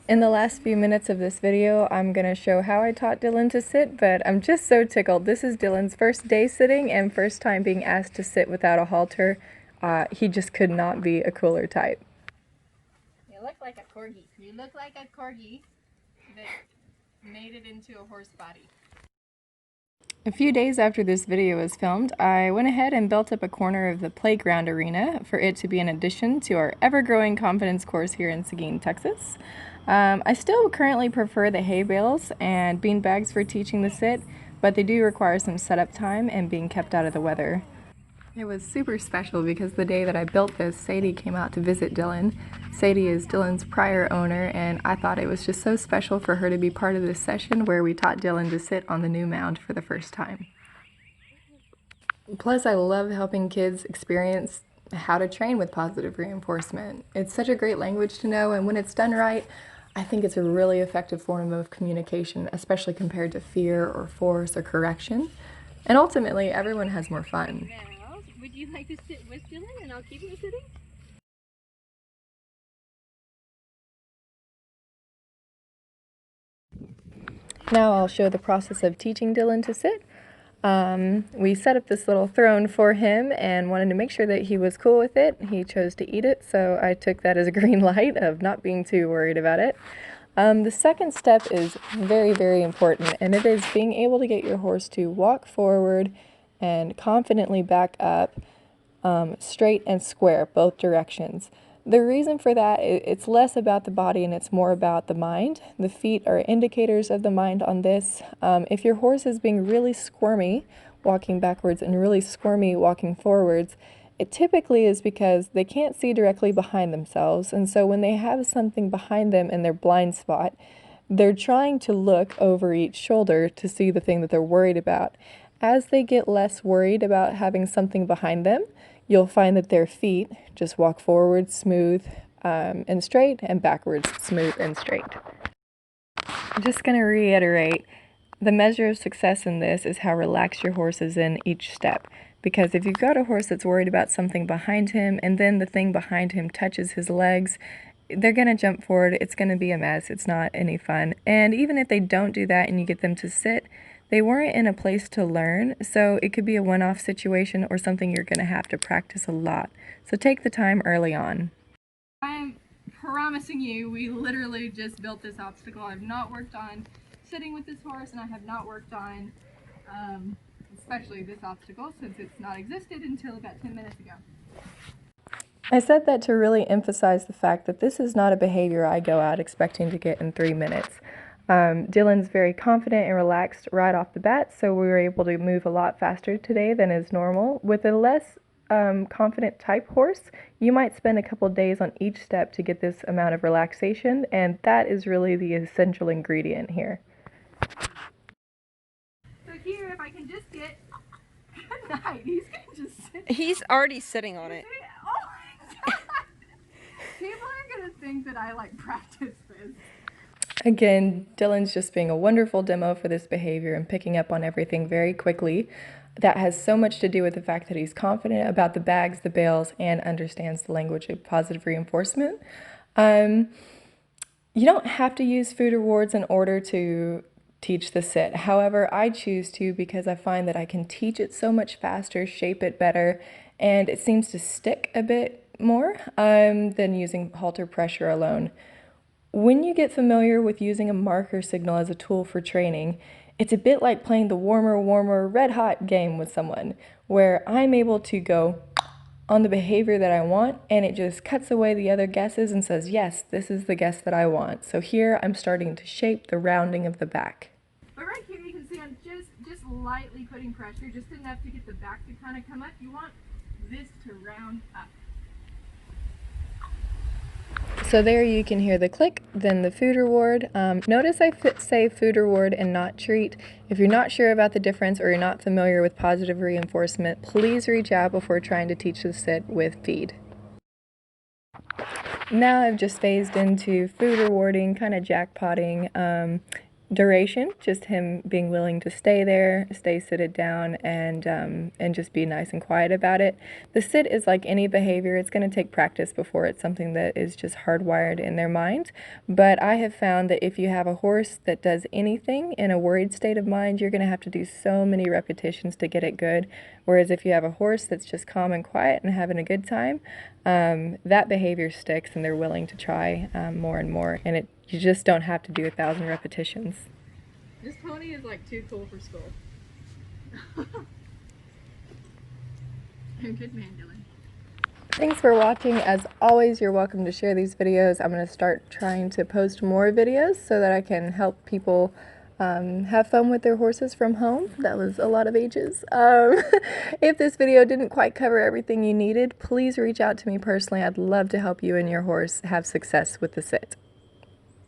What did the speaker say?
In the last few minutes of this video, I'm going to show how I taught Dylan to sit, but I'm just so tickled. This is Dylan's first day sitting and first time being asked to sit without a halter. He just could not be a cooler type. You look like a corgi. You look like a corgi that made it into a horse body. A few days after this video was filmed, I went ahead and built up a corner of the playground arena for it to be an addition to our ever-growing confidence course here in Seguin, Texas. I still currently prefer the hay bales and bean bags for teaching the sit, but they do require some setup time and being kept out of the weather. It was super special because the day that I built this, Sadie came out to visit Dylan. Sadie is Dylan's prior owner, and I thought it was just so special for her to be part of this session where we taught Dylan to sit on the new mound for the first time. Plus, I love helping kids experience how to train with positive reinforcement. It's such a great language to know, and when it's done right, I think it's a really effective form of communication, especially compared to fear or force or correction. And ultimately, everyone has more fun. Now, would you like to sit with Dylan and I'll keep you sitting? Now I'll show the process of teaching Dylan to sit. We set up this little throne for him and wanted to make sure that he was cool with it. He chose to eat it, so I took that as a green light of not being too worried about it. The second step is very, very important, and it is being able to get your horse to walk forward and confidently back up, straight and square, both directions. The reason for that, it's less about the body and it's more about the mind. The feet are indicators of the mind on this. If your horse is being really squirmy walking backwards and really squirmy walking forwards, it typically is because they can't see directly behind themselves, and so when they have something behind them in their blind spot, they're trying to look over each shoulder to see the thing that they're worried about. As they get less worried about having something behind them, you'll find that their feet just walk forward smooth and straight, and backwards smooth and straight. I'm just going to reiterate, the measure of success in this is how relaxed your horse is in each step. Because if you've got a horse that's worried about something behind him and then the thing behind him touches his legs, they're going to jump forward. It's going to be a mess. It's not any fun. And even if they don't do that and you get them to sit, they weren't in a place to learn, so it could be a one-off situation or something you're going to have to practice a lot. So take the time early on. I'm promising you, we literally just built this obstacle. I've not worked on sitting with this horse, and I have not worked on especially this obstacle since it's not existed until about 10 minutes ago. I said that to really emphasize the fact that this is not a behavior I go out expecting to get in 3 minutes. Dylan's very confident and relaxed right off the bat, so we were able to move a lot faster today than is normal. With a less confident type horse, you might spend a couple days on each step to get this amount of relaxation, and that is really the essential ingredient here. So here, if I can just get good night, he's gonna just sit. He's already sitting on it. Oh my god! People are gonna think that I like practice this. Again, Dylan's just being a wonderful demo for this behavior and picking up on everything very quickly. That has so much to do with the fact that he's confident about the bags, the bales, and understands the language of positive reinforcement. You don't have to use food rewards in order to teach the sit. However, I choose to because I find that I can teach it so much faster, shape it better, and it seems to stick a bit more than using halter pressure alone. When you get familiar with using a marker signal as a tool for training, it's a bit like playing the warmer, warmer, red hot game with someone, where I'm able to go on the behavior that I want, and it just cuts away the other guesses and says, yes, this is the guess that I want. So here I'm starting to shape the rounding of the back. But right here you can see I'm just lightly putting pressure, just enough to get the back to kind of come up. You want this to round up. So there you can hear the click, then the food reward. Notice I say food reward and not treat. If you're not sure about the difference or you're not familiar with positive reinforcement, please reach out before trying to teach the sit with feed. Now I've just phased into food rewarding, kind of jackpotting. duration, just him being willing to stay there, stay seated down, and just be nice and quiet about it. The sit is like any behavior; it's going to take practice before it's something that is just hardwired in their mind. But I have found that if you have a horse that does anything in a worried state of mind, you're going to have to do so many repetitions to get it good. Whereas if you have a horse that's just calm and quiet and having a good time, that behavior sticks, and they're willing to try more and more. And you just don't have to do 1,000 repetitions. This pony is like too cool for school. Good man, Dylan. Thanks for watching. As always, you're welcome to share these videos. I'm going to start trying to post more videos so that I can help people have fun with their horses from home. That was a lot of H's. If this video didn't quite cover everything you needed, please reach out to me personally. I'd love to help you and your horse have success with the sit.